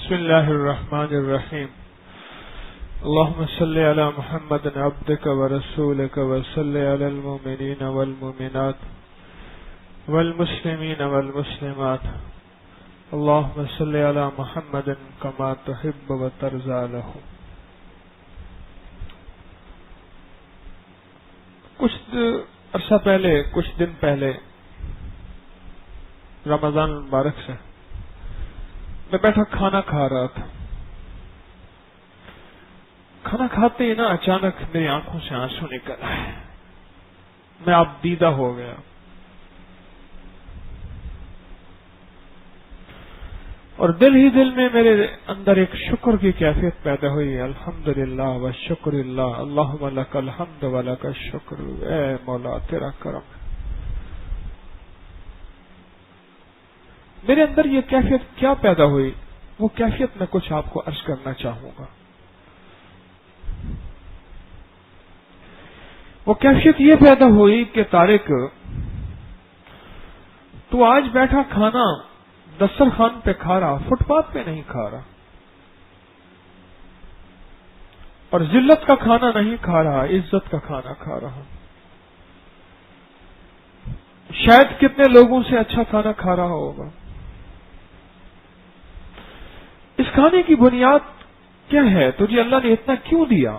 بسم الله الرحمن الرحيم. اللهم صل على محمد عبدك ورسولك وصل على المؤمنين والمؤمنات والمسلمين والمسلمات. اللهم صل على محمد كما تحب وترضى له. کچھ عرصہ پہلے، کچھ دن پہلے، رمضان المبارک سے میں بیٹھا کھانا کھا رہا تھا. کھانا کھاتے ہی نا اچانک میری آنکھوں سے آنسو نکل آئے. میں آپ دیدہ ہو گیا. اور دل ہی دل میں میرے اندر ایک شکر کی کیفیت پیدا ہوئی. الحمدللہ والشکر اللہ، اللہم لک الحمد ولک الشکر. اے مولا تیرا کرم. میرے اندر یہ کیفیت کیا پیدا ہوئی، وہ کیفیت میں کچھ آپ کو عرض کرنا چاہوں گا. وہ کیفیت یہ پیدا ہوئی کہ طارق، تو آج بیٹھا کھانا دسترخوان پہ کھا رہا، فٹ پاتھ پہ نہیں کھا رہا، اور ذلت کا کھانا نہیں کھا رہا، عزت کا کھانا کھا رہا. شاید کتنے لوگوں سے اچھا کھانا کھا رہا ہوگا. اس کھانے کی بنیاد کیا ہے؟ تجھے اللہ نے اتنا کیوں دیا؟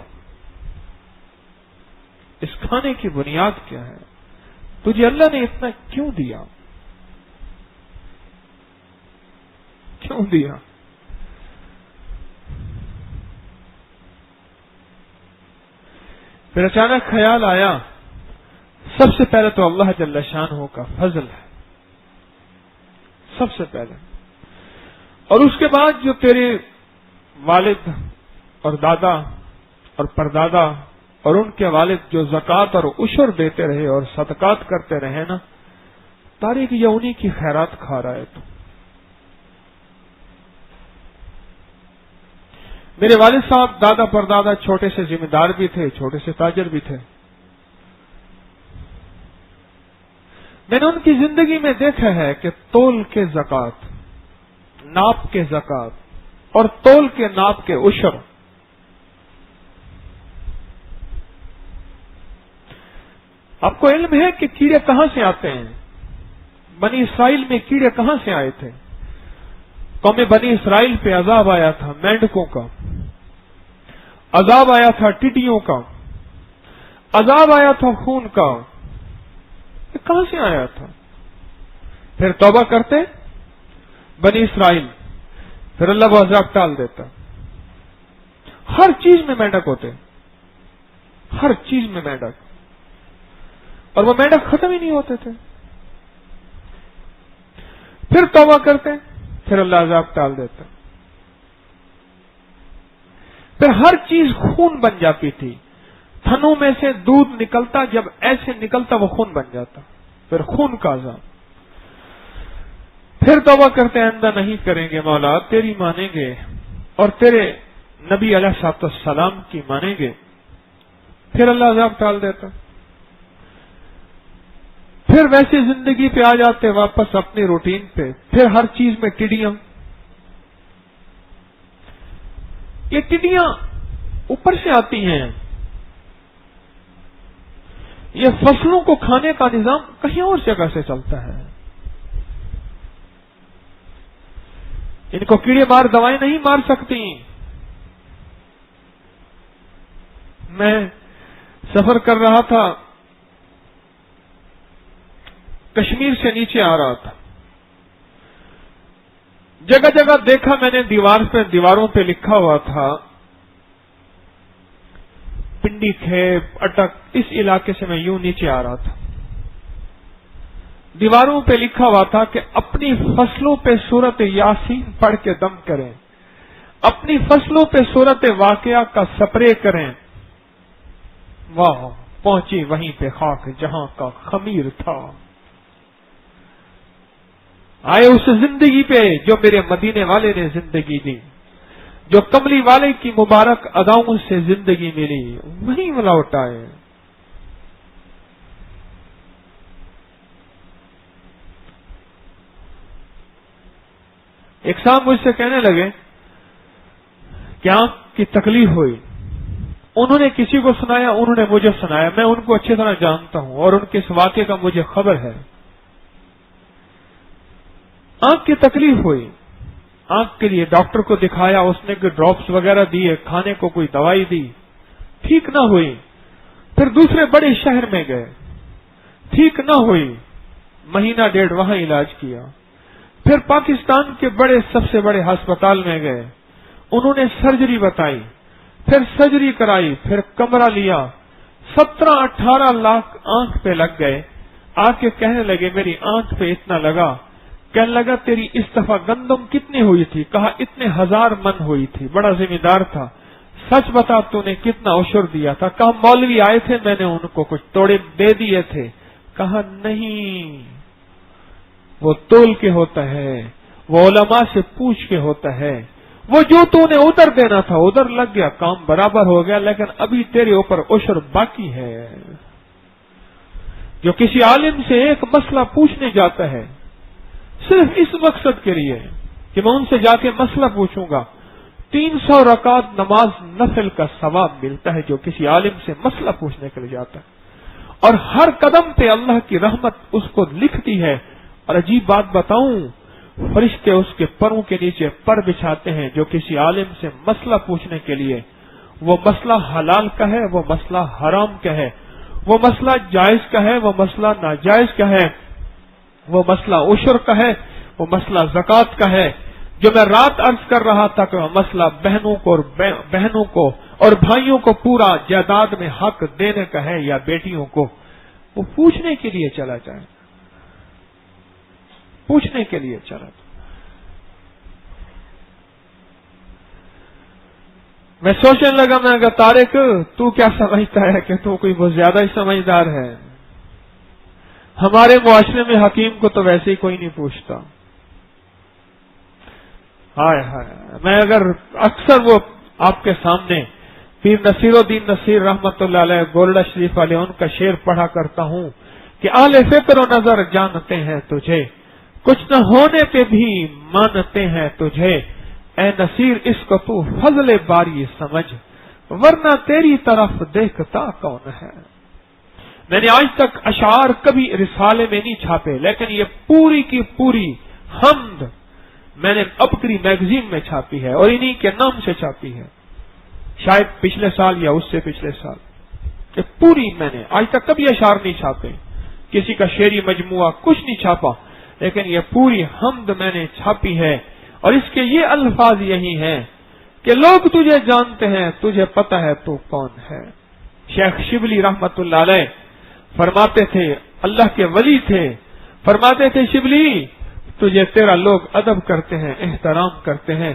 اس کھانے کی بنیاد کیا ہے؟ تجھے اللہ نے اتنا کیوں دیا؟ کیوں دیا؟ پھر اچانک خیال آیا، سب سے پہلے تو اللہ جل شانہ کا فضل ہے، سب سے پہلے. اور اس کے بعد جو تیرے والد اور دادا اور پردادا اور ان کے والد جو زکوٰۃ اور عشر دیتے رہے اور صدقات کرتے رہے نا، طارق یہ انہی کی خیرات کھا رہا ہے. تو میرے والد صاحب، دادا پردادا چھوٹے سے ذمہ دار بھی تھے، چھوٹے سے تاجر بھی تھے. میں نے ان کی زندگی میں دیکھا ہے کہ تول کے زکوٰۃ، ناپ کے زکوٰۃ اور تول کے ناپ کے عشر. آپ کو علم ہے کہ کیڑے کہاں سے آتے ہیں؟ بنی اسرائیل میں کیڑے کہاں سے آئے تھے؟ قوم بنی اسرائیل پہ عذاب آیا تھا مینڈکوں کا، عذاب آیا تھا ٹڈیوں کا، عذاب آیا تھا خون کا. یہ کہاں سے آیا تھا؟ پھر توبہ کرتے بنی اسرائیل، پھر اللہ وہ عذاب ٹال دیتا. ہر چیز میں مینڈک ہوتے، ہر چیز میں مینڈک، اور وہ مینڈک ختم ہی نہیں ہوتے تھے. پھر توبہ کرتے، پھر اللہ عذاب ٹال دیتا. پھر ہر چیز خون بن جاتی تھی. تھنوں میں سے دودھ نکلتا، جب ایسے نکلتا وہ خون بن جاتا. پھر خون کا عذاب. پھر توبہ کرتے، آئندہ نہیں کریں گے مولا، تیری مانیں گے اور تیرے نبی علیہ الصلوۃ والسلام کی مانیں گے. پھر اللہ عذاب ٹال دیتا. پھر ویسی زندگی پہ آ جاتے واپس اپنی روٹین پہ. پھر ہر چیز میں ٹڈیاں. یہ ٹڈیاں اوپر سے آتی ہیں. یہ فصلوں کو کھانے کا نظام کہیں اور جگہ سے چلتا ہے. ان کو کیڑے مار دوائیں نہیں مار سکتی. میں سفر کر رہا تھا، کشمیر سے نیچے آ رہا تھا. جگہ جگہ دیکھا میں نے دیواروں پہ لکھا ہوا تھا پنڈی کھیپ اٹک. اس علاقے سے میں یوں نیچے آ رہا تھا. دیواروں پہ لکھا ہوا تھا کہ اپنی فصلوں پہ سورت یاسین پڑھ کے دم کریں، اپنی فصلوں پہ سورت واقعہ کا سپرے کریں. واہ، پہنچی وہیں پہ خاک جہاں کا خمیر تھا. آئے اس زندگی پہ جو میرے مدینے والے نے زندگی دی، جو کملی والے کی مبارک اداؤں سے زندگی ملی، وہیں لوٹ آئے. ایک صاحب مجھ سے کہنے لگے کہ آنکھ کی تکلیف ہوئی. انہوں نے کسی کو سنایا, انہوں نے مجھے سنایا, میں ان کو اچھی طرح جانتا ہوں اور ان کے اس واقعے کا مجھے خبر ہے. آنکھ کی تکلیف ہوئی, آنکھ کے لیے ڈاکٹر کو دکھایا, اس نے کوئی ڈراپس وغیرہ دیے, کھانے کو کوئی دوائی دی, ٹھیک نہ ہوئی. پھر دوسرے بڑے شہر میں گئے, ٹھیک نہ ہوئی, مہینہ ڈیڑھ وہاں علاج کیا. پھر پاکستان کے سب سے بڑے ہسپتال میں گئے, انہوں نے سرجری بتائی, پھر سرجری کرائی, پھر کمرہ لیا, 17-18 لاکھ آنکھ پہ لگ گئے. آ کے کہنے لگے میری آنکھ پہ اتنا لگا. کہنے لگا تیری اس دفعہ گندم کتنی ہوئی تھی؟ کہا اتنے 1000 من ہوئی تھی. بڑا ذمہ دار تھا. سچ بتا تو نے کتنا عشر دیا تھا؟ کہا مولوی آئے تھے, میں نے ان کو کچھ توڑے دے دیے تھے. کہا نہیں, وہ تول کے ہوتا ہے, وہ علماء سے پوچھ کے ہوتا ہے. وہ جو تو نے ادھر دینا تھا ادھر لگ گیا, کام برابر ہو گیا, لیکن ابھی تیرے اوپر عشر باقی ہے. جو کسی عالم سے ایک مسئلہ پوچھنے جاتا ہے صرف اس مقصد کے لیے کہ میں ان سے جا کے مسئلہ پوچھوں گا, 300 رکعت نماز نفل کا ثواب ملتا ہے جو کسی عالم سے مسئلہ پوچھنے کے لیے جاتا ہے. اور ہر قدم پہ اللہ کی رحمت اس کو لکھتی ہے. اور عجیب بات بتاؤں, فرشتے اس کے پروں کے نیچے پر بچھاتے ہیں جو کسی عالم سے مسئلہ پوچھنے کے لیے. وہ مسئلہ حلال کا ہے, وہ مسئلہ حرام کا ہے, وہ مسئلہ جائز کا ہے, وہ مسئلہ ناجائز کا ہے, وہ مسئلہ عشر کا ہے, وہ مسئلہ زکوٰۃ کا ہے. جو میں رات عرض کر رہا تھا کہ وہ مسئلہ بہنوں کو اور بھائیوں کو پورا جائیداد میں حق دینے کا ہے یا بیٹیوں کو, وہ پوچھنے کے لیے چلا جائے, پوچھنے کے لیے چلا جائے. میں سوچنے لگا, میں کہا طارق تو کیا سمجھتا ہے کہ تو کوئی بہت زیادہ ہی سمجھدار ہے. ہمارے معاشرے میں حکیم کو تو ویسے ہی کوئی نہیں پوچھتا. ہائے ہائے, میں اگر اکثر وہ آپ کے سامنے پیر نصیر الدین نصیر رحمت اللہ علیہ گولڈا شریف والے ان کا شعر پڑھا کرتا ہوں کہ اہل فکر و نظر جانتے ہیں تجھے, کچھ نہ ہونے پہ بھی مانتے ہیں تجھے. اے نصیر اس کو تو فضل باری سمجھ, ورنہ تیری طرف دیکھتا کون ہے. میں نے آج تک اشعار کبھی رسالے میں نہیں چھاپے, لیکن یہ پوری کی پوری حمد میں نے ابکری میگزین میں چھاپی ہے اور انہی کے نام سے چھاپی ہے. شاید پچھلے سال یا اس سے پچھلے سال کہ پوری میں نے آج تک کبھی اشعار نہیں چھاپے, کسی کا شعری مجموعہ کچھ نہیں چھاپا, لیکن یہ پوری حمد میں نے چھاپی ہے. اور اس کے یہ الفاظ یہی ہیں کہ لوگ تجھے جانتے ہیں, تجھے پتہ ہے تو کون ہے. شیخ شبلی رحمت اللہ علیہ فرماتے تھے, اللہ کے ولی تھے, فرماتے تھے شبلی تجھے تیرا لوگ ادب کرتے ہیں, احترام کرتے ہیں,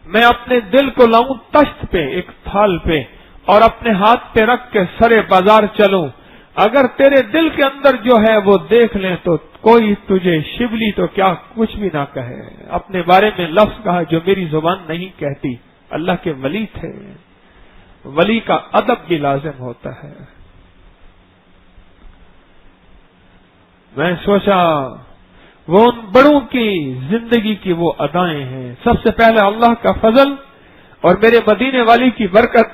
میں اپنے دل کو لاؤں تشت پہ ایک تھال پہ اور اپنے ہاتھ پہ رکھ کے سرے بازار چلوں, اگر تیرے دل کے اندر جو ہے وہ دیکھ لیں تو کوئی تجھے شبلی تو کیا کچھ بھی نہ کہے. اپنے بارے میں لفظ کہا جو میری زبان نہیں کہتی. اللہ کے ولی تھے, ولی کا ادب بھی لازم ہوتا ہے. میں سوچا وہ ان بڑوں کی زندگی کی وہ ادائیں ہیں. سب سے پہلے اللہ کا فضل اور میرے مدینے والی کی برکت,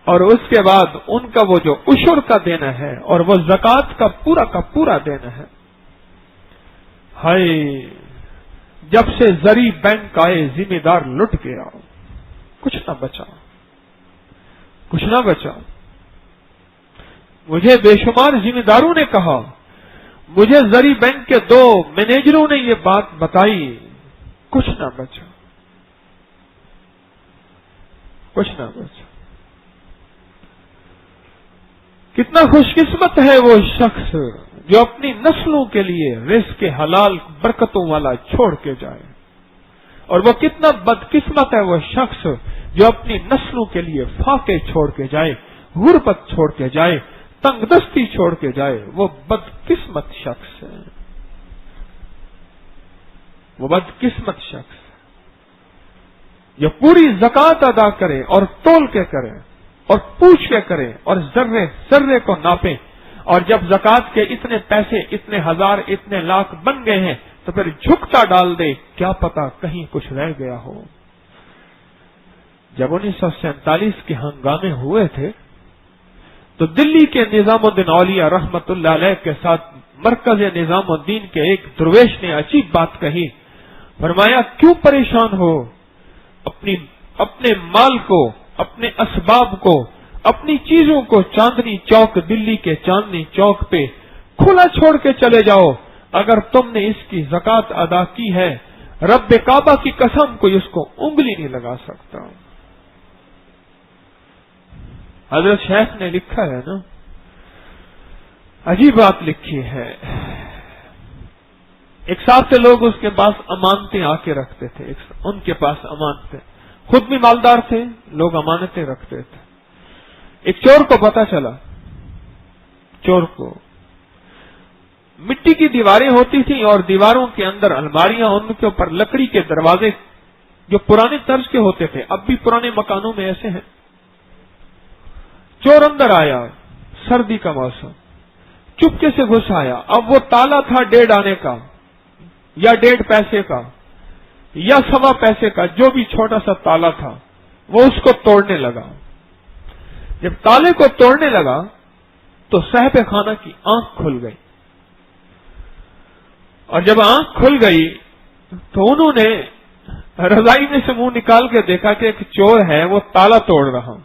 اور اس کے بعد ان کا وہ جو عشر کا دینا ہے اور وہ زکوٰۃ کا پورا دینا ہے. ہائے جب سے زری بینک آئے ذمہ دار لٹ گیا, کچھ نہ بچا, کچھ نہ بچا. مجھے بے شمار ذمہ داروں نے کہا, مجھے زری بینک کے 2 مینیجروں نے یہ بات بتائی, کچھ نہ بچا, کچھ نہ بچا. کتنا خوش قسمت ہے وہ شخص جو اپنی نسلوں کے لیے رزق کے حلال برکتوں والا چھوڑ کے جائے, اور وہ کتنا بدقسمت ہے وہ شخص جو اپنی نسلوں کے لیے فاقے چھوڑ کے جائے, غربت چھوڑ کے جائے, تنگ دستی چھوڑ کے جائے. وہ بدقسمت شخص ہے, وہ بدقسمت شخص جو پوری زکوٰۃ ادا کرے اور تول کے کرے اور پوچھ کے کرے اور ذرے ذرے کو ناپے, اور جب زکوٰۃ کے اتنے پیسے, اتنے ہزار, اتنے لاکھ بن گئے ہیں تو پھر جھکتا ڈال دے, کیا پتا کہیں کچھ رہ گیا ہو. جب 1947 کے ہنگامے ہوئے تھے تو دلی کے نظام الدین اولیاء رحمت اللہ علیہ کے ساتھ مرکز نظام الدین کے ایک درویش نے عجیب بات کہی. فرمایا کیوں پریشان ہو؟ اپنے مال کو، اپنے اسباب کو، اپنی چیزوں کو چاندنی چوک، دلی کے چاندنی چوک پہ کھلا چھوڑ کے چلے جاؤ. اگر تم نے اس کی زکات ادا کی ہے، رب کعبہ کی قسم کوئی اس کو انگلی نہیں لگا سکتا. حضرت شیخ نے لکھا ہے نا، عجیب بات لکھی ہے. ایک ساتھ سے لوگ اس کے پاس امانتیں آ کے رکھتے تھے، ان کے پاس امانتیں، خود بھی مالدار تھے، لوگ امانتیں رکھتے تھے. ایک چور کو پتا چلا، چور کو مٹی کی دیواریں ہوتی تھیں اور دیواروں کے اندر الماریاں، ان کے اوپر لکڑی کے دروازے جو پرانے طرز کے ہوتے تھے، اب بھی پرانے مکانوں میں ایسے ہیں. چور اندر آیا، سردی کا موسم، چپکے سے گھس آیا. اب وہ تالا تھا 1.5 آنے کا یا 1.5 پیسے کا یا 1.25 پیسے کا، جو بھی چھوٹا سا تالا تھا، وہ اس کو توڑنے لگا. جب تالے کو توڑنے لگا تو صاحب خانہ کی آنکھ کھل گئی، اور جب آنکھ کھل گئی تو انہوں نے رضائی میں سے منہ نکال کے دیکھا کہ ایک چور ہے، وہ تالا توڑ رہا.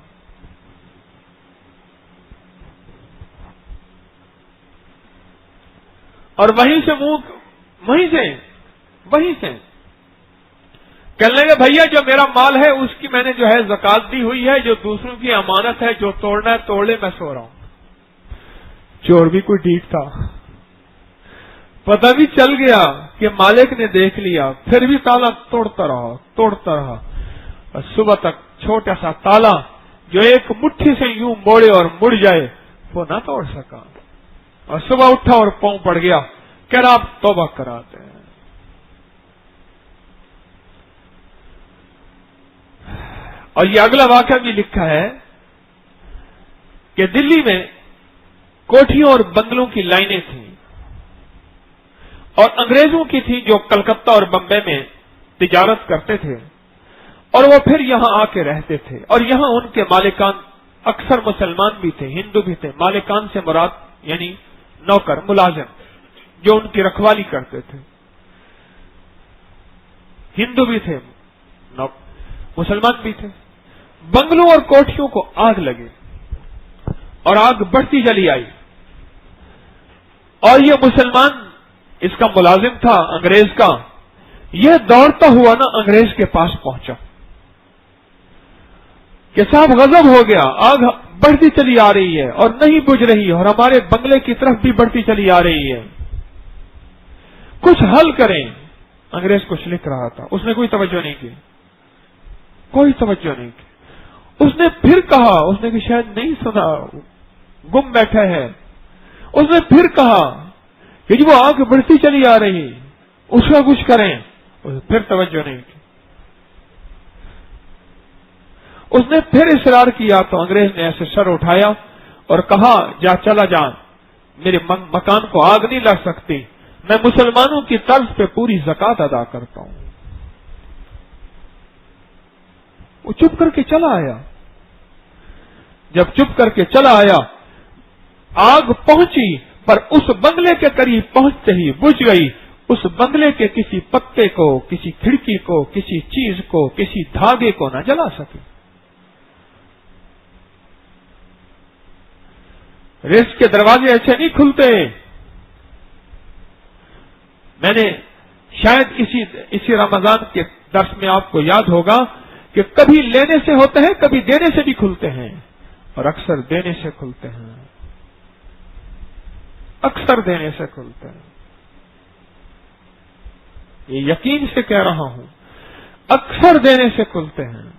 اور وہیں سے کہنے لگے بھیا جو میرا مال ہے اس کی میں نے جو ہے زکات دی ہوئی ہے، جو دوسروں کی امانت ہے، جو توڑنا ہے توڑ لے، میں سو رہا ہوں. چور بھی کوئی ڈھیٹ تھا، پتہ بھی چل گیا کہ مالک نے دیکھ لیا، پھر بھی تالا توڑتا رہا. اور صبح تک چھوٹا سا تالا جو ایک مٹھی سے یوں موڑے اور مڑ جائے وہ نہ توڑ سکا. اور صبح اٹھا اور پاؤں پڑ گیا، کہہ رہا آپ توبہ کراتے ہیں. اور یہ اگلا واقعہ بھی لکھا ہے کہ دلی میں کوٹھیوں اور بنگلوں کی لائنیں تھیں، اور انگریزوں کی تھی جو کلکتہ اور بمبے میں تجارت کرتے تھے، اور وہ پھر یہاں آ کے رہتے تھے. اور یہاں ان کے مالکان اکثر مسلمان بھی تھے، ہندو بھی تھے. مالکان سے مراد یعنی نوکر، ملازم جو ان کی رکھوالی کرتے تھے، ہندو بھی تھے، مسلمان بھی تھے. بنگلوں اور کوٹھیوں کو آگ لگے اور آگ بڑھتی چلی آئی، اور یہ مسلمان، اس کا ملازم تھا انگریز کا، یہ دوڑتا ہوا نا انگریز کے پاس پہنچا کہ صاحب غضب ہو گیا، آگ بڑھتی چلی آ رہی ہے اور نہیں بجھ رہی، اور ہمارے بنگلے کی طرف بھی بڑھتی چلی آ رہی ہے، کچھ حل کریں. انگریز کچھ لکھ رہا تھا، اس نے کوئی توجہ نہیں کی. اس نے پھر کہا، اس نے کہ شاید نہیں سنا، گم بیٹھا ہے. اس نے پھر کہا کہ جو وہ آگ بڑھتی چلی آ رہی، اس کا کچھ کریں. پھر توجہ نہیں کی. اس نے پھر اصرار کیا تو انگریز نے ایسے سر اٹھایا اور کہا چلا جا، میرے مکان کو آگ نہیں لگ سکتی، میں مسلمانوں کی طرز پہ پوری زکات ادا کرتا ہوں. وہ چپ کر کے چلا آیا. جب چپ کر کے چلا آیا، آگ پہنچی پر اس بنگلے کے قریب پہنچتے ہی بجھ گئی. اس بنگلے کے کسی پتے کو، کسی کھڑکی کو، کسی چیز کو، کسی دھاگے کو نہ جلا سکے. رزق کے دروازے ایسے نہیں کھلتے. میں نے شاید اسی رمضان کے درس میں آپ کو یاد ہوگا کہ کبھی لینے سے ہوتے ہیں، کبھی دینے سے بھی کھلتے ہیں، اور اکثر دینے سے کھلتے ہیں. اکثر دینے سے کھلتے ہیں. یہ یقین سے کہہ رہا ہوں، اکثر دینے سے کھلتے ہیں.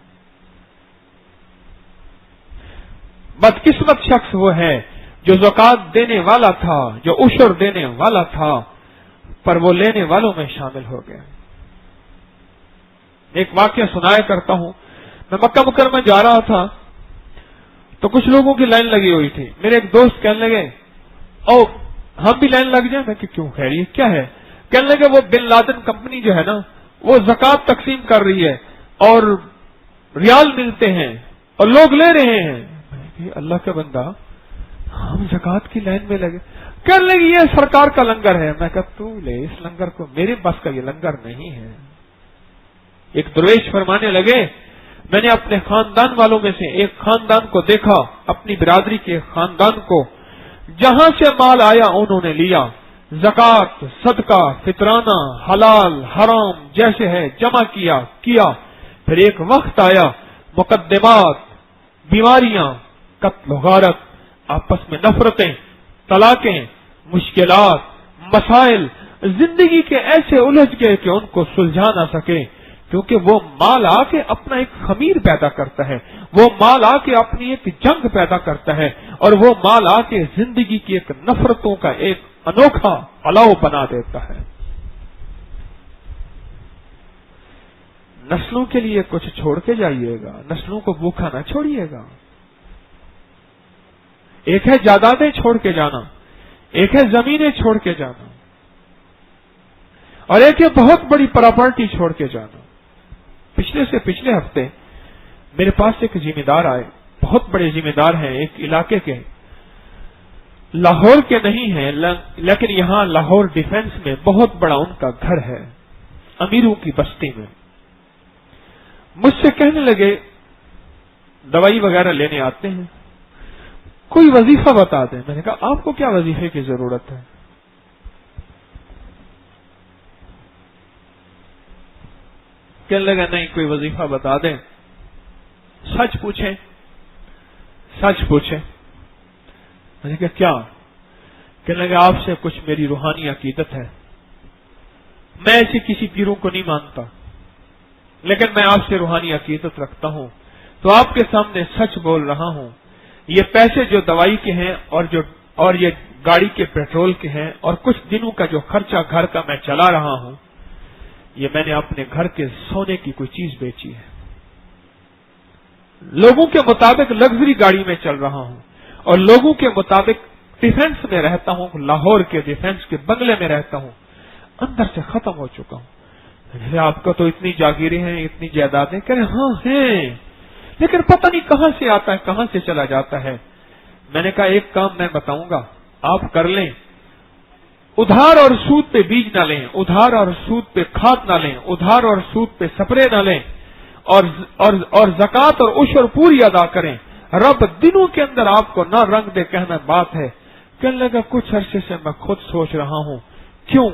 بدقسمت شخص وہ ہے جو زکات دینے والا تھا، جو عشر دینے والا تھا، پر وہ لینے والوں میں شامل ہو گیا. ایک واقعہ سنایا کرتا ہوں. میں مکہ مکرمہ جا رہا تھا تو کچھ لوگوں کی لائن لگی ہوئی تھی. میرے ایک دوست کہنے لگے او ہم بھی لائن لگ جائیں. میں کہ کیوں خیریت کیا ہے؟ کہنے لگے وہ بن لادن کمپنی جو ہے نا، وہ زکات تقسیم کر رہی ہے اور ریال ملتے ہیں اور لوگ لے رہے ہیں. اللہ کا بندہ ہم زکوٰۃ کی لائن میں لگے. کہنے لگی یہ سرکار کا لنگر ہے. میں کہا تو لے اس لنگر کو, میرے بس کا یہ لنگر نہیں ہے. ایک درویش فرمانے لگے میں نے اپنے خاندان والوں میں سے ایک خاندان کو دیکھا, اپنی برادری کے خاندان کو, جہاں سے مال آیا انہوں نے لیا, زکوٰۃ, صدقہ, فطرانہ, حلال حرام جیسے ہے جمع کیا. پھر ایک وقت آیا, مقدمات, بیماریاں, قتل و غارت, آپس میں نفرتیں, طلاقیں, مشکلات, مسائل, زندگی کے ایسے الجھ گئے کہ ان کو سلجھا نہ سکے, کیونکہ وہ مال آ کے اپنا ایک خمیر پیدا کرتا ہے, وہ مال آ کے اپنی ایک جنگ پیدا کرتا ہے, اور وہ مال آ کے زندگی کی ایک نفرتوں کا ایک انوکھا الاؤ بنا دیتا ہے. نسلوں کے لیے کچھ چھوڑ کے جائیے گا, نسلوں کو بھوکا نہ چھوڑیے گا. ایک ہے جائیدادیں چھوڑ کے جانا, ایک ہے زمینیں چھوڑ کے جانا, اور ایک ہے بہت بڑی پراپرٹی چھوڑ کے جانا. پچھلے ہفتے میرے پاس ایک ذمہ دار آئے, بہت بڑے ذمہ دار ہیں, ایک علاقے کے, لاہور کے نہیں ہیں لیکن یہاں لاہور ڈیفنس میں بہت بڑا ان کا گھر ہے, امیروں کی بستی میں. مجھ سے کہنے لگے دوائی وغیرہ لینے آتے ہیں, کوئی وظیفہ بتا دیں. میں نے کہا آپ کو کیا وظیفے کی ضرورت ہے؟ کہنے لگا نہیں کوئی وظیفہ بتا دیں, سچ پوچھیں. میں نے کہا کیا؟ کہنے لگا آپ سے کچھ میری روحانی عقیدت ہے, میں ایسے کسی پیروں کو نہیں مانتا, لیکن میں آپ سے روحانی عقیدت رکھتا ہوں, تو آپ کے سامنے سچ بول رہا ہوں. یہ پیسے جو دوائی کے ہیں اور یہ گاڑی کے پیٹرول کے ہیں, اور کچھ دنوں کا جو خرچہ گھر کا میں چلا رہا ہوں, یہ میں نے اپنے گھر کے سونے کی کوئی چیز بیچی ہے. لوگوں کے مطابق لگژری گاڑی میں چل رہا ہوں, اور لوگوں کے مطابق ڈیفنس میں رہتا ہوں, لاہور کے ڈیفنس کے بنگلے میں رہتا ہوں, اندر سے ختم ہو چکا ہوں. آپ کا تو اتنی جاگیریں ہیں, اتنی جائیدادیں. کہہ رہے ہاں ہیں, لیکن پتہ نہیں کہاں سے آتا ہے, کہاں سے چلا جاتا ہے. میں نے کہا ایک کام میں بتاؤں گا, آپ کر لیں, ادھار اور سود پہ بیج نہ لیں, ادھار اور سود پہ کھاد نہ لیں, ادھار اور سود پہ سپرے نہ لیں, اور زکوٰۃ اور عشر پوری ادا کریں. رب دنوں کے اندر آپ کو نہ رنگ دے, کہنا بات ہے. کہنے لگا کچھ عرصے سے میں خود سوچ رہا ہوں. کیوں؟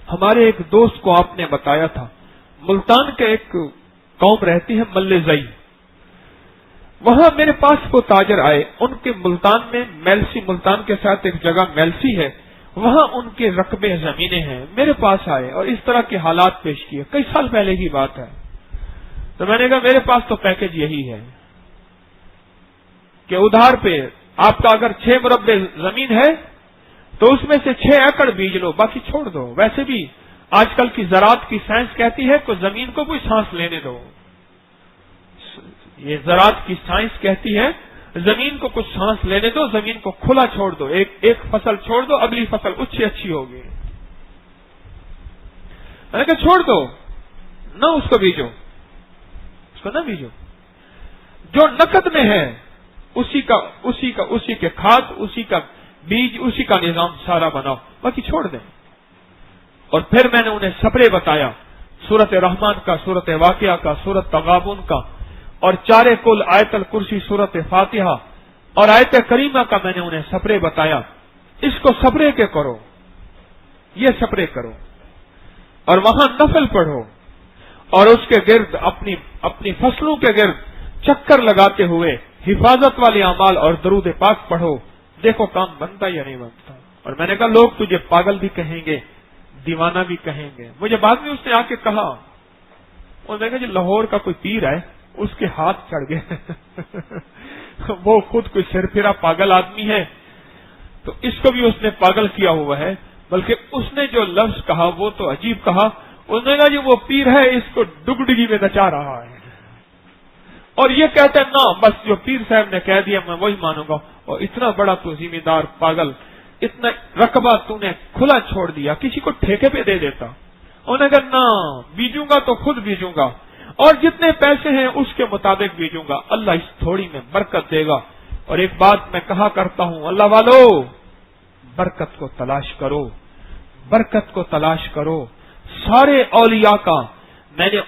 ہمارے ایک دوست کو آپ نے بتایا تھا, ملتان کے ایک قوم رہتی ہے ملے زئی, وہاں میرے پاس وہ تاجر آئے. ان کے ملتان میں میلسی, ملتان کے ساتھ ایک جگہ میلسی ہے, وہاں ان کے رقبے زمینیں ہیں. میرے پاس آئے اور اس طرح کے حالات پیش کیے, کئی سال پہلے کی بات ہے. تو میں نے کہا میرے پاس تو پیکج یہی ہے کہ ادھار پہ آپ کا اگر 6 مربع زمین ہے تو اس میں سے 6 ایکڑ بیج لو, باقی چھوڑ دو. ویسے بھی آج کل کی زراعت کی سائنس کہتی ہے کہ زمین کو کوئی سانس لینے دو. یہ زراعت کی سائنس کہتی ہے زمین کو کچھ سانس لینے دو, زمین کو کھلا چھوڑ دو, ایک فصل چھوڑ دو, اگلی فصل اچھی ہوگی. میں نے کہا چھوڑ دو نہ, اس کو بیجو, اس کو نہ بیجو. جو نقد میں ہے اسی کے کھاد, اسی کا بیج, اسی کا نظام سارا بناؤ, باقی چھوڑ دیں. اور پھر میں نے انہیں سپرے بتایا, سورت رحمان کا, سورت واقعہ کا, سورت تغابن کا, اور 4 کل آیت الکرسی, سورت فاتحہ اور آیت کریمہ کا میں نے انہیں سپرے بتایا. اس کو سپرے کے کرو, یہ سپرے کرو, اور وہاں نفل پڑھو, اور اس کے گرد اپنی فصلوں کے گرد چکر لگاتے ہوئے حفاظت والے اعمال اور درود پاک پڑھو. دیکھو کام بنتا یا نہیں بنتا. اور میں نے کہا لوگ تجھے پاگل بھی کہیں گے, دیوانہ بھی کہیں گے. مجھے بعد میں اس نے آ کے کہا, اور میں نے کہا جی لاہور کا کوئی پیر ہے, اس کے ہاتھ چڑھ گئے وہ خود کوئی سر پھرا پاگل آدمی ہے, تو اس کو بھی اس نے پاگل کیا ہوا ہے. بلکہ اس نے جو لفظ کہا وہ تو عجیب کہا. اس نے کہا جی وہ پیر ہے, اس کو ڈگڈگی میں نچا رہا ہے, اور یہ کہتے ہیں نا بس جو پیر صاحب نے کہہ دیا میں وہی مانوں گا. اور اتنا بڑا تو ذمہ دار پاگل, اتنا رقبہ تو نے کھلا چھوڑ دیا, کسی کو ٹھیکے پہ دے دیتا. انہوں نے کہا نہ, بیجوں گا تو خود بیجوں گا, اور جتنے پیسے ہیں اس کے مطابق بھیجوں گا، اللہ اس تھوڑی میں برکت دے گا۔ اور ایک بات میں کہا کرتا ہوں، اللہ والو برکت کو تلاش کرو، برکت کو تلاش کرو۔ سارے اولیاء کا میں نے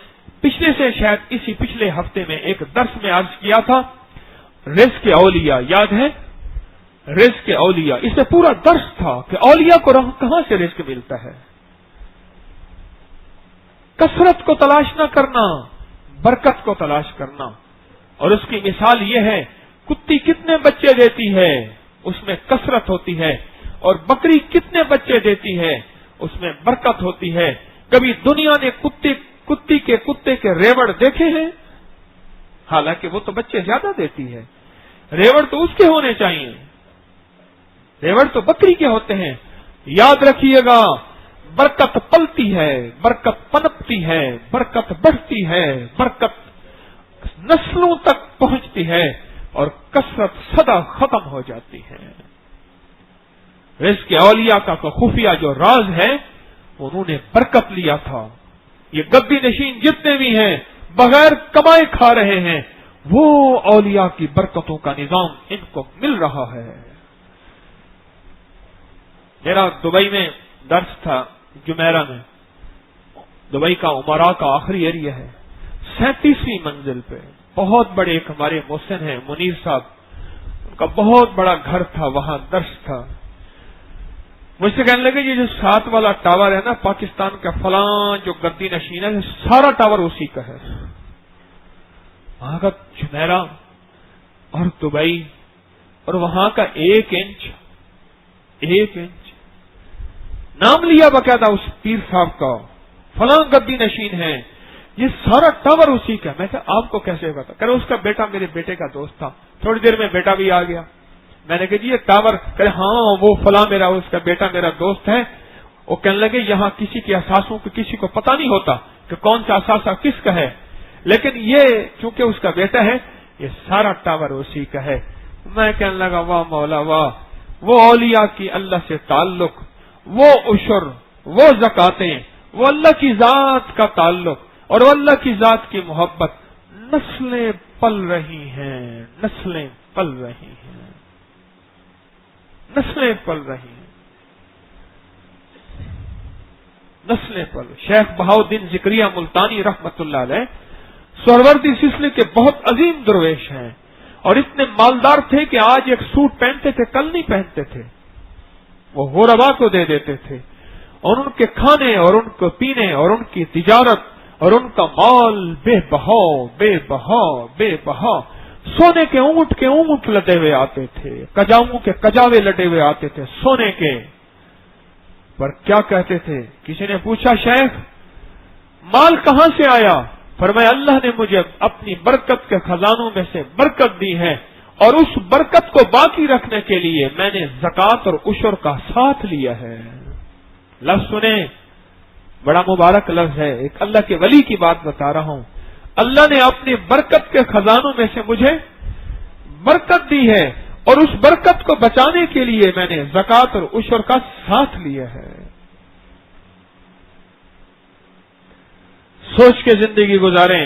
پچھلے سے شاید اسی پچھلے ہفتے میں ایک درس میں عرض کیا تھا، رزق اولیاء، یاد ہے؟ رزق اولیاء، اس میں پورا درس تھا کہ اولیاء کو کہاں سے رزق ملتا ہے۔ کثرت کو تلاش نہ کرنا، برکت کو تلاش کرنا۔ اور اس کی مثال یہ ہے، کتی کتنے بچے دیتی ہے اس میں کثرت ہوتی ہے، اور بکری کتنے بچے دیتی ہے اس میں برکت ہوتی ہے۔ کبھی دنیا نے کتے کے ریوڑ دیکھے ہیں؟ حالانکہ وہ تو بچے زیادہ دیتی ہے، ریوڑ تو اس کے ہونے چاہیے، ریوڑ تو بکری کے ہوتے ہیں۔ یاد رکھیے گا، برکت پلتی ہے، برکت پنپتی ہے، برکت بڑھتی ہے، برکت نسلوں تک پہنچتی ہے، اور کثرت سدا ختم ہو جاتی ہے۔ رزق اولیاء کا خفیہ جو راز ہے، انہوں نے برکت لیا تھا۔ یہ گدی نشین جتنے بھی ہیں بغیر کمائے کھا رہے ہیں، وہ اولیاء کی برکتوں کا نظام ان کو مل رہا ہے۔ میرا دبئی میں درس تھا، جمیرہ میں، دبئی کا عمرہ کا آخری ایریا ہے، 37ویں منزل پہ بہت بڑے ایک ہمارے محسن ہیں منیر صاحب، ان کا بہت بڑا گھر تھا، وہاں درس تھا۔ مجھ سے کہنے لگے یہ جو 7 والا ٹاور ہے نا پاکستان کا، فلاں جو گدی نشین ہے، سارا ٹاور اسی کا ہے۔ وہاں کا جمیرہ اور دبئی، اور وہاں کا 1 انچ نام لیا باقاعدہ اس پیر صاحب کا، فلاں گدی نشین ہے، یہ سارا ٹاور اسی کا۔ میں کہا آپ کو کیسے پتا؟ کہ اس کا بیٹا میرے بیٹے کا دوست تھا، تھوڑی دیر میں بیٹا بھی آ گیا۔ میں نے کہا جی یہ ٹاور، کہ ہاں وہ فلاں میرا اس کا بیٹا میرا دوست ہے۔ وہ کہنے لگے یہاں کسی کے اثاثوں کو کسی کو پتہ نہیں ہوتا کہ کون سا اثاثہ کس کا ہے، لیکن یہ چونکہ اس کا بیٹا ہے، یہ سارا ٹاور اسی کا ہے۔ میں کہنے لگا واہ مولا واہ، وہ اولیاء کی اللہ سے تعلق، وہ عشر، وہ زکاتیں، وہ اللہ کی ذات کا تعلق اور وہ اللہ کی ذات کی محبت، نسلیں پل رہی ہیں، نسلیں پل رہی ہیں، نسلیں پل رہی ہیں، نسلیں پل۔ شیخ بہاؤالدین ذکریہ ملتانی رحمت اللہ علیہ سہروردی سلسلے کے بہت عظیم درویش ہیں، اور اتنے مالدار تھے کہ آج ایک سوٹ پہنتے تھے کل نہیں پہنتے تھے، وہ غربا کو دے دیتے تھے، اور ان کے کھانے اور ان کو پینے اور ان کی تجارت اور ان کا مال بے بہاؤ بے بہاؤ بے بہاؤ۔ سونے کے اونٹ لدے ہوئے آتے تھے، کجاؤں کے کجاوے لٹے ہوئے آتے تھے سونے کے، پر کیا کہتے تھے؟ کسی نے پوچھا شیخ مال کہاں سے آیا؟ فرمایا اللہ نے مجھے اپنی برکت کے خزانوں میں سے برکت دی ہے، اور اس برکت کو باقی رکھنے کے لیے میں نے زکات اور عشر کا ساتھ لیا ہے۔ لفظ سنیں، بڑا مبارک لفظ ہے، ایک اللہ کے ولی کی بات بتا رہا ہوں۔ اللہ نے اپنی برکت کے خزانوں میں سے مجھے برکت دی ہے، اور اس برکت کو بچانے کے لیے میں نے زکات اور عشر کا ساتھ لیا ہے۔ سوچ کے زندگی گزاریں،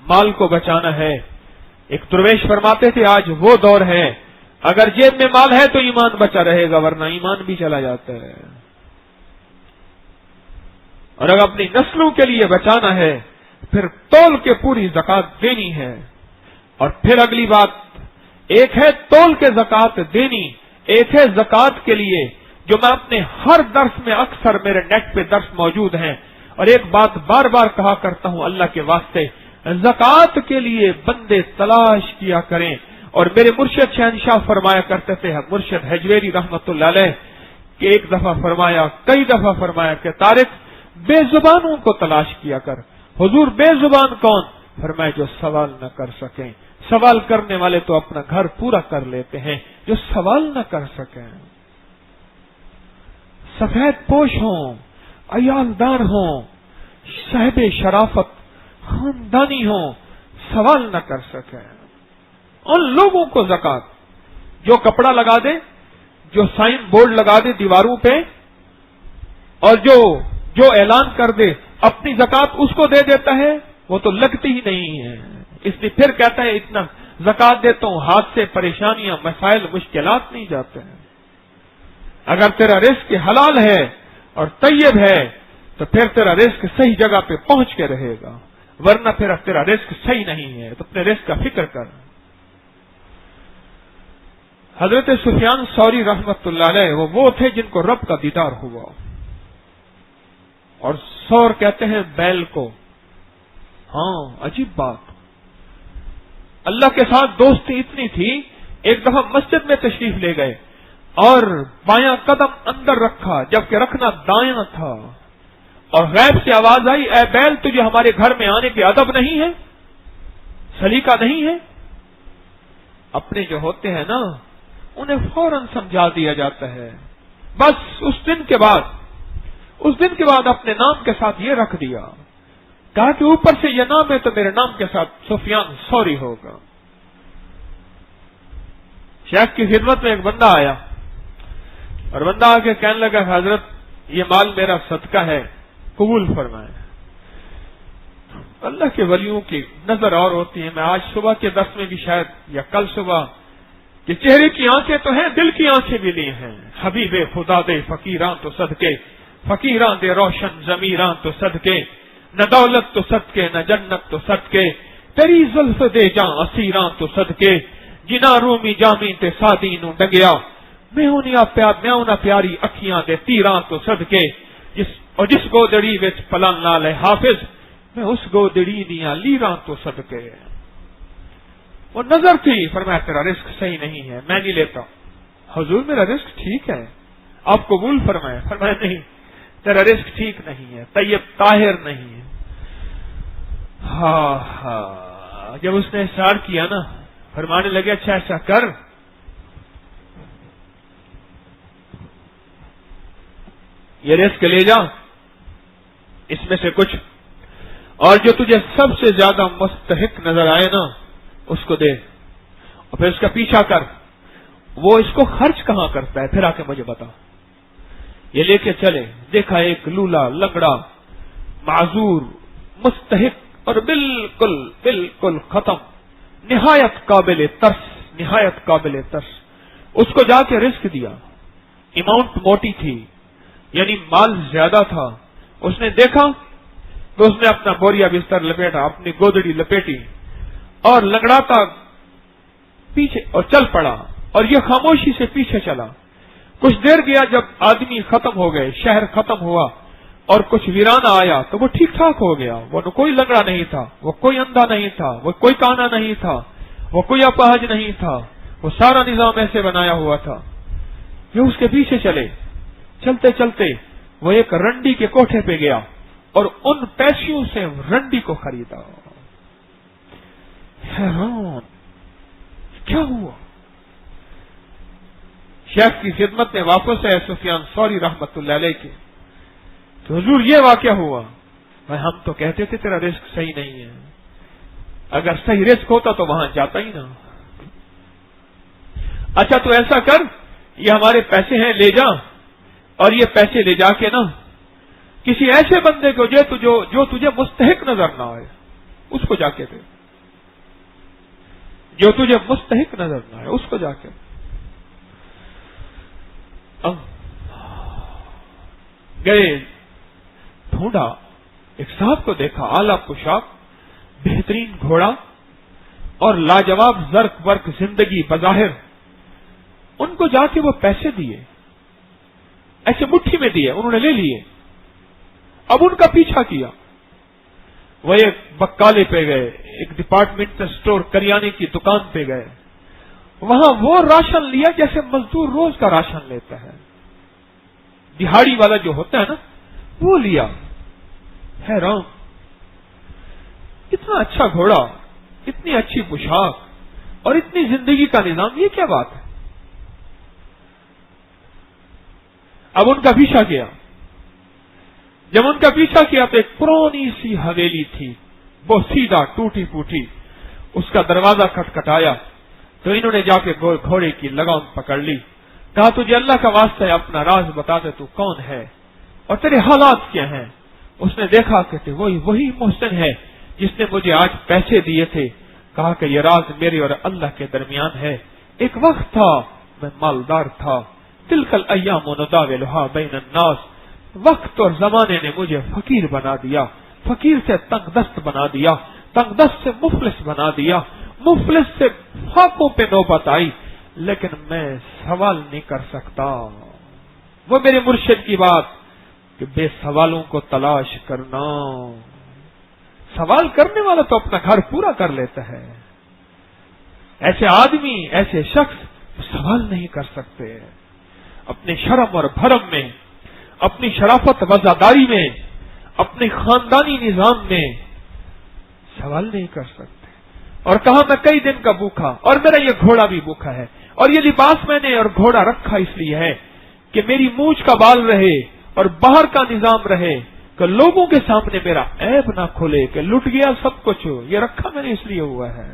مال کو بچانا ہے۔ ایک درویش فرماتے تھے آج وہ دور ہے، اگر جیب میں مال ہے تو ایمان بچا رہے گا، ورنہ ایمان بھی چلا جاتا ہے۔ اور اگر اپنی نسلوں کے لیے بچانا ہے پھر تول کے پوری زکات دینی ہے۔ اور پھر اگلی بات، ایک ہے تول کے زکات دینی، ایک ہے زکات کے لیے جو میں اپنے ہر درس میں، اکثر میرے نیٹ پہ درس موجود ہیں، اور ایک بات بار بار کہا کرتا ہوں اللہ کے واسطے، زکات کے لیے بندے تلاش کیا کریں۔ اور میرے مرشد شہنشاہ فرمایا کرتے تھے، مرشد حجویری رحمت اللہ علیہ، کہ ایک دفعہ فرمایا، کئی دفعہ فرمایا کہ طارق بے زبانوں کو تلاش کیا کر۔ حضور بے زبان کون؟ فرمایا جو سوال نہ کر سکیں، سوال کرنے والے تو اپنا گھر پورا کر لیتے ہیں، جو سوال نہ کر سکیں، سفید پوش ہوں، عیالدار ہوں، صاحب شرافت، خاندانی ہوں، سوال نہ کر سکیں، ان لوگوں کو زکات، جو کپڑا لگا دے، جو سائن بورڈ لگا دے دیواروں پہ، اور جو اعلان کر دے اپنی زکات اس کو دے دیتا ہے، وہ تو لگتی ہی نہیں ہے. اس لیے پھر کہتا ہے اتنا زکات دیتا ہوں، ہاتھ سے پریشانیاں، مسائل، مشکلات نہیں جاتے ہیں. اگر تیرا رزق حلال ہے اور طیب ہے تو پھر تیرا رزق صحیح جگہ پہ پہنچ کے رہے گا، ورنہ پھر تیرا رزق صحیح نہیں ہے تو اپنے رزق کا فکر کر. حضرت سفیان ثوری رحمت اللہ علیہ وہ تھے جن کو رب کا دیدار ہوا، اور سور کہتے ہیں بیل کو. ہاں عجیب بات، اللہ کے ساتھ دوستی اتنی تھی، ایک دفعہ مسجد میں تشریف لے گئے اور بایاں قدم اندر رکھا جبکہ رکھنا دایاں تھا، اور غیب سے آواز آئی، اے بیل تجھے ہمارے گھر میں آنے کی ادب نہیں ہے، سلیقہ نہیں ہے. اپنے جو ہوتے ہیں نا انہیں فوراً سمجھا دیا جاتا ہے. بس اس دن کے بعد اپنے نام کے ساتھ یہ رکھ دیا، کہا کہ اوپر سے یہ نام ہے تو میرے نام کے ساتھ سفیان ثوری ہوگا. شیخ کی خدمت میں ایک بندہ آیا اور بندہ آ کے کہنے لگا، حضرت یہ مال میرا صدقہ ہے، قبول فرمائے. اللہ کے ولیوں کی نظر اور ہوتی ہے. میں آج صبح کے درس میں بھی شاید یا کل صبح کہ چہرے کی آنکھیں تو ہیں، دل کی آنکھیں بھی لی ہیں. حبیب خدا دے فقیراں تو صدقے، فقیراں دے روشن ضمیراں تو صدقے، نہ دولت تو صدقے نہ جنت تو صدقے، تیری زلف دے جاں اسیراں تو صدقے، جنا رومی جامی تے سادی نو ڈنگیا، میں ہونا پیاری اکھیاں دے تیراں تو صدقے، جس گودڑی وچ پلن نال حافظ، میں اس گودڑی دیاں لیراں تو صدقے. وہ نظر تھی، فرمایا تیرا رزق صحیح نہیں ہے، میں نہیں لیتا. حضور میرا رزق ٹھیک ہے، آپ قبول فرمائے. فرمایا نہیں، تیرا رزق ٹھیک نہیں ہے، طیب طاہر نہیں ہے. ہاں جب اس نے اشار کیا نا، فرمانے لگے اچھا ایسا کر، یہ رزق لے جا، اس میں سے کچھ، اور جو تجھے سب سے زیادہ مستحق نظر آئے نا اس کو دے، اور پھر اس کا پیچھا کر. وہ اس کو خرچ کہاں کرتا ہے پھر آ کے مجھے بتا. یہ لے کے چلے، دیکھا ایک لولا لنگڑا معذور مستحق اور بالکل ختم، نہایت قابل ترس. اس کو جا کے رزق دیا. اماؤنٹ موٹی تھی، یعنی مال زیادہ تھا. اس نے دیکھا تو اس نے اپنا بوریا بستر لپیٹا، اپنی گودڑی لپیٹی اور لنگڑاتا پیچھے اور چل پڑا، اور یہ خاموشی سے پیچھے چلا. کچھ دیر گیا، جب آدمی ختم ہو گئے، شہر ختم ہوا اور کچھ ویرانہ آیا تو وہ ٹھیک ٹھاک ہو گیا. وہ کوئی لنگڑا نہیں تھا، وہ کوئی اندھا نہیں تھا، وہ کوئی کانا نہیں تھا، وہ کوئی اپاہج نہیں تھا. وہ سارا نظام ایسے بنایا ہوا تھا. یہ اس کے پیچھے چلے، چلتے چلتے وہ ایک رنڈی کے کوٹھے پہ گیا اور ان پیسوں سے رنڈی کو خریدا. حیران کیا ہوا. شیخ کی خدمت میں واپس ہے سفیان ثوری رحمت اللہ علیہ کے، تو حضور یہ واقعہ ہوا. ہم تو کہتے تھے تیرا رزق صحیح نہیں ہے، اگر صحیح رزق ہوتا تو وہاں جاتا ہی نہ. اچھا تو ایسا کر، یہ ہمارے پیسے ہیں، لے جا، اور یہ پیسے لے جا کے نا کسی ایسے بندے کو جو تجھے مستحق نظر نہ آئے اس کو جا کے دے. جو تجھے مستحق نظر نہ آئے اس کو جا کے. گئے، ڈھونڈا، ایک صاحب کو دیکھا، اعلیٰ پوشاک، بہترین گھوڑا اور لاجواب زرق ورق زندگی بظاہر. ان کو جا کے وہ پیسے دیے، ایسے مٹھی میں دیے، انہوں نے لے لیے. اب ان کا پیچھا کیا. وہ ایک بکالے پہ گئے، ایک ڈپارٹمنٹل اسٹور کریانے کی دکان پہ گئے. وہاں وہ راشن لیا جیسے مزدور روز کا راشن لیتا ہے، دہاڑی والا جو ہوتا ہے نا وہ لیا. حیران، اتنا اچھا گھوڑا، اتنی اچھی پوشاک اور اتنی زندگی کا نظام، یہ کیا بات ہے. اب ان کا پیچھا کیا. جب ان کا پیچھا کیا تو ایک پرانی سی حویلی تھی، وہ سیدھا ٹوٹی پوٹی. اس کا دروازہ کھٹکھٹایا تو انہوں نے جا کے گھوڑے کی لگام پکڑ لی. کہا تجھے اللہ کا واسطہ ہے اپنا راز بتا دے، تو کون ہے اور تیرے حالات کیا ہیں. اس نے دیکھا کہ وہی محسن ہے جس نے مجھے آج پیسے دیے تھے، کہا کہ یہ راز میرے اور اللہ کے درمیان ہے، ایک وقت تھا میں مالدار تھا، تلک الایام نداولها بین الناس، وقت اور زمانے نے مجھے فقیر بنا دیا، فقیر سے تنگ دست بنا دیا، تنگ دست سے مفلس بنا دیا، مفلس سے فاقوں پہ نوبت آئی، لیکن میں سوال نہیں کر سکتا۔ وہ میرے مرشد کی بات کہ بے سوالوں کو تلاش کرنا، سوال کرنے والا تو اپنا گھر پورا کر لیتا ہے، ایسے آدمی، ایسے شخص سوال نہیں کر سکتے، اپنے شرم اور بھرم میں، اپنی شرافت وزاداری میں، اپنے خاندانی نظام میں سوال نہیں کر سکتے۔ اور کہا میں کئی دن کا بھوکا، اور میرا یہ گھوڑا بھی بھوکا ہے، اور یہ لباس میں نے اور گھوڑا رکھا اس لیے ہے کہ میری مونچھ کا بال رہے اور باہر کا نظام رہے، کہ لوگوں کے سامنے میرا عیب نہ کھلے کہ لٹ گیا سب کچھ، یہ رکھا میں نے اس لیے ہوا ہے۔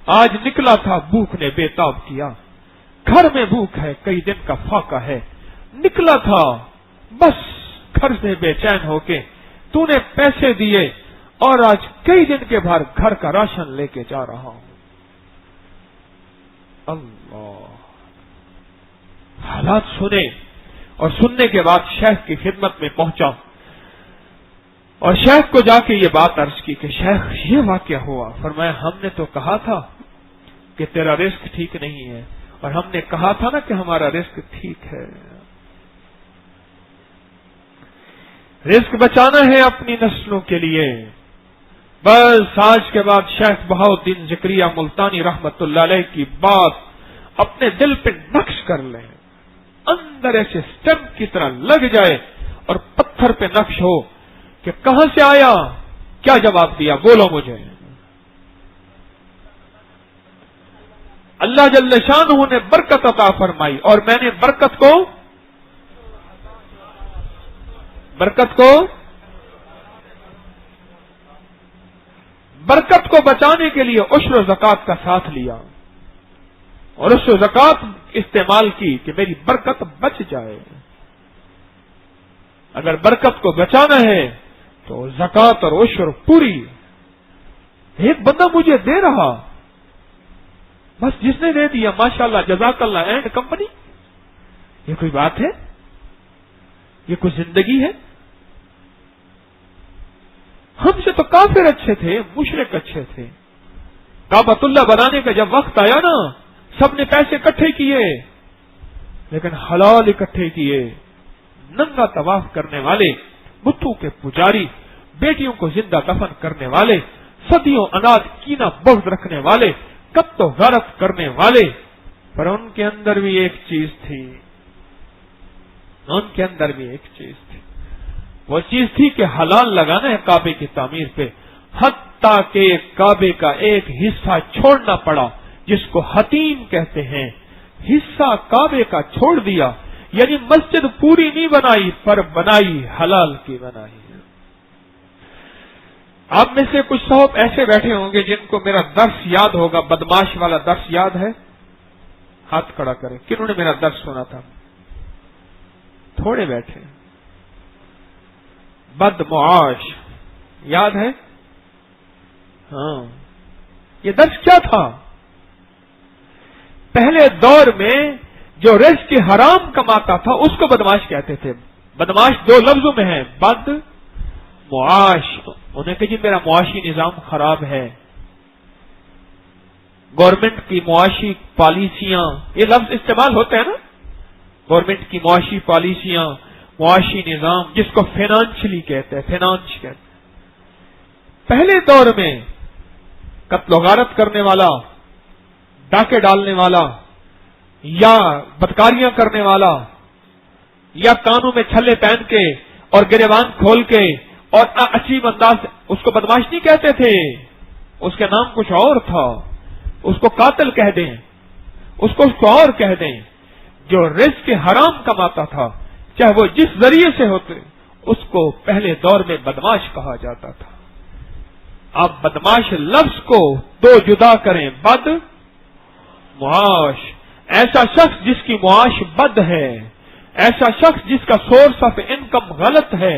آج نکلا تھا، بھوک نے بے تاب کیا، گھر میں بھوک ہے، کئی دن کا فاقہ ہے، نکلا تھا بس گھر سے بے چین ہو کے، تو نے پیسے دیے اور آج کئی دن کے بعد گھر کا راشن لے کے جا رہا ہوں۔ اللہ، حالات سنے اور سننے کے بعد شیخ کی خدمت میں پہنچا اور شیخ کو جا کے یہ بات عرض کی کہ شیخ یہ واقعہ ہوا۔ فرمایا ہم نے تو کہا تھا کہ تیرا رزق ٹھیک نہیں ہے، اور ہم نے کہا تھا نا کہ ہمارا رزق ٹھیک ہے، رزق بچانا ہے اپنی نسلوں کے لیے۔ بس آج کے بعد شیخ بہاؤالدین زکریا ملتانی رحمت اللہ علیہ کی بات اپنے دل پہ نقش کر لیں، اندر ایسے سٹمپ کی طرح لگ جائے اور پتھر پہ نقش ہو کہ کہاں سے آیا، کیا جواب دیا، بولو مجھے۔ اللہ جل شانہ نے برکت عطا فرمائی، اور میں نے برکت کو بچانے کے لیے عشر و زکات کا ساتھ لیا، اور عشر و زکات استعمال کی کہ میری برکت بچ جائے۔ اگر برکت کو بچانا ہے تو زکات اور عشر پوری۔ ایک بندہ مجھے دے رہا، بس جس نے دے دیا ماشاءاللہ جزاک اللہ اینڈ کمپنی، یہ کوئی بات ہے؟ یہ کوئی زندگی ہے؟ ہم سے تو کافر اچھے تھے، مشرک اچھے تھے۔ کعبۃ اللہ بنانے کا جب وقت آیا نا، سب نے پیسے اکٹھے کیے، لیکن حلال اکٹھے کیے۔ ننگا طواف کرنے والے، بتوں کے پجاری، بیٹیوں کو زندہ دفن کرنے والے، صدیوں اناج کینہ بغض رکھنے والے، قتل و غارت کرنے والے، پر ان کے اندر بھی ایک چیز تھی، وہ چیز تھی کہ حلال لگانا ہے کعبے کی تعمیر پہ، حتیٰ کہ کعبے کا ایک حصہ چھوڑنا پڑا جس کو حتیم کہتے ہیں، حصہ کعبے کا چھوڑ دیا، یعنی مسجد پوری نہیں بنائی پر بنائی حلال کی بنائی۔ آپ میں سے کچھ صاحب ایسے بیٹھے ہوں گے جن کو میرا درس یاد ہوگا، بدماش والا درس یاد ہے؟ ہاتھ کھڑا کریں، کنہوں نے میرا درس سنا تھا؟ تھوڑے بیٹھے۔ بدمعاش یاد ہے؟ ہاں، یہ درس کیا تھا؟ پہلے دور میں جو رزق حرام کماتا تھا اس کو بدماش کہتے تھے۔ بدماش دو لفظوں میں ہے، بد معاش، انہیں کہ جی میرا معاشی نظام خراب ہے، گورنمنٹ کی معاشی پالیسیاں، یہ لفظ استعمال ہوتے ہیں نا، گورنمنٹ کی معاشی پالیسیاں، معاشی نظام، جس کو فائنانشلی کہتے ہیں، فائنانس کہتے ہیں۔ پہلے دور میں قتل و غارت کرنے والا، ڈاکے ڈالنے والا، یا بدکاریاں کرنے والا، یا کانوں میں چھلے پہن کے اور گریبان کھول کے اور عجیب انداز سے، اس کو بدماش نہیں کہتے تھے، اس کا نام کچھ اور تھا، اس کو قاتل کہہ دیں، اس کو اور کہہ دیں۔ جو رزق حرام کماتا تھا چاہے وہ جس ذریعے سے ہوتے، اس کو پہلے دور میں بدماش کہا جاتا تھا۔ آپ بدماش لفظ کو دو جدا کریں، بد معاش، ایسا شخص جس کی معاش بد ہے، ایسا شخص جس کا سورس آف انکم غلط ہے۔